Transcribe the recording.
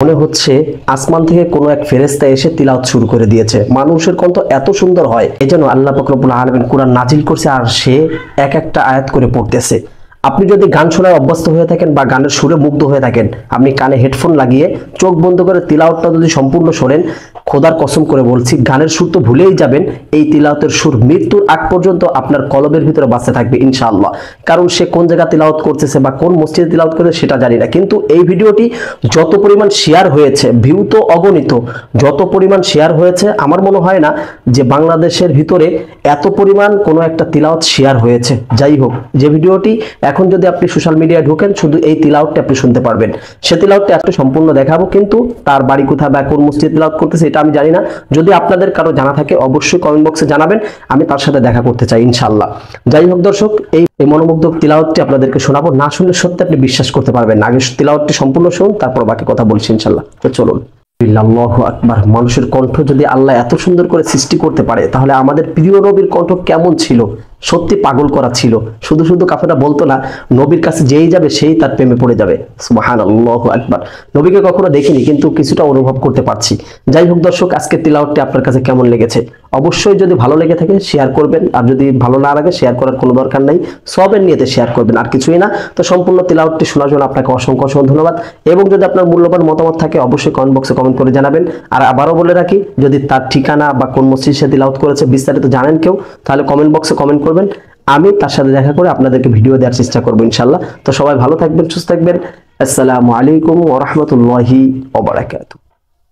মনে হচ্ছে আসমান থেকে কোনো এক ফেরেশতা এসে তিলাওয়াত শুরু করে দিয়েছে। মানুষের কণ্ঠ এত সুন্দর হয়, এজন্য আল্লাহ পাক রব্বুল আলামিন কুরআন নাজিল করছে আর সে এক একটা আয়াত করে পড়তেছে। আপনি যদি গান শোনায় অভ্যস্ত হয়ে থাকেন বা গানের সুরে মুগ্ধ হয়ে থাকেন, আপনি কানে হেডফোন লাগিয়ে চোখ বন্ধ করে তিলাওয়াতটা যদি সম্পূর্ণ শোনেন, খোদার কসম করে বলছি গানের সুর তো ভুলেই যাবেন, এই তিলাওয়াতের সুর মৃত্যুর আগ পর্যন্ত আপনার কলবের ভিতরে বাঁচতে থাকবে ইনশাআল্লাহ। কারণ সে কোন জায়গা তিলাওয়াত করতেছে বা কোন মসজিদে তিলাওয়াত করে সেটা জানি না, কিন্তু এই ভিডিওটি যত পরিমাণ শেয়ার হয়েছে, ভিউ তো অগণিত, যত পরিমাণ শেয়ার হয়েছে আমার মনে হয় না যে বাংলাদেশের ভিতরে এত পরিমাণ কোনো একটা তিলাওয়াত শেয়ার হয়েছে। যাই হোক, যে ভিডিওটি এখন যদি আপনি সোশ্যাল মিডিয়ায় ঢোকেন শুধু এই তিলাওয়াতটা আপনি শুনতে পারবেন। সে তিলাওয়াতটা একটু সম্পূর্ণ দেখাবো, কিন্তু তার বাড়ি কোথায় বা কোন মসজিদে তিলাওয়াত করতেছে এটা আমি জানি না। যদি আপনাদের কারো জানা থাকে অবশ্যই কমেন্ট বক্সে জানাবেন, আমি তার সাথে দেখা করতে চাই ইনশাআল্লাহ। যাই হোক দর্শক, এই মনোমুগ্ধক তিলাওয়াতটি আপনাদেরকে শোনাবো, না শুনলে সত্যি আপনি বিশ্বাস করতে পারবেন না। আগে তিলাওয়াতটি সম্পূর্ণ শুনুন, তারপর বাকি কথা বলছি ইনশাআল্লাহ। তো চলুন। আল্লাহু আকবার। মানুষের কণ্ঠ যদি আল্লাহ এত সুন্দর করে সৃষ্টি করতে পারে, তাহলে আমাদের প্রিয় নবীর কণ্ঠ কেমন ছিল? সত্যি পাগল করা ছিল। শুধু শুধু কাফেররা বলতো না নবীর কাছে যেই যাবে সেই তার প্রেমে পড়ে যাবে। সুবহানাল্লাহু আকবার। নবীকে কখনো দেখিনি, কিন্তু কিছুটা অনুভব করতে পারছি। যাই হোক দর্শক, আজকে তিলাওয়াতটি আপনার কাছে কেমন লেগেছে অবশ্যই যদি ভালো লেগে থাকে শেয়ার করবেন, আর যদি ভালো না লাগে শেয়ার করার কোনো দরকার নাই, সবের নিয়েতে শেয়ার করবেন, আর কিছুই না। তো সম্পূর্ণ তিলাওয়াতটি শোনার জন্য আপনাকে অসংখ্য অসংখ্য ধন্যবাদ, এবং যদি আপনার মূল্যবান মতামত থাকে অবশ্যই কমেন্ট বক্সে কমেন্ট করে জানাবেন। আর আবারও বলে রাখি, যদি তার ঠিকানা বা কোন মসজিদে তিলাওয়াত করেছে বিস্তারিত জানেন কেউ, তাহলে কমেন্ট বক্সে কমেন্ট করবেন, আমি তার সাথে দেখা করে আপনাদেরকে ভিডিও দেওয়ার চেষ্টা করবো ইনশাআল্লাহ। তো সবাই ভালো থাকবেন, সুস্থ থাকবেন। আসসালামু আলাইকুম ওয়া রাহমাতুল্লাহি ওয়া বারাকাতুহু।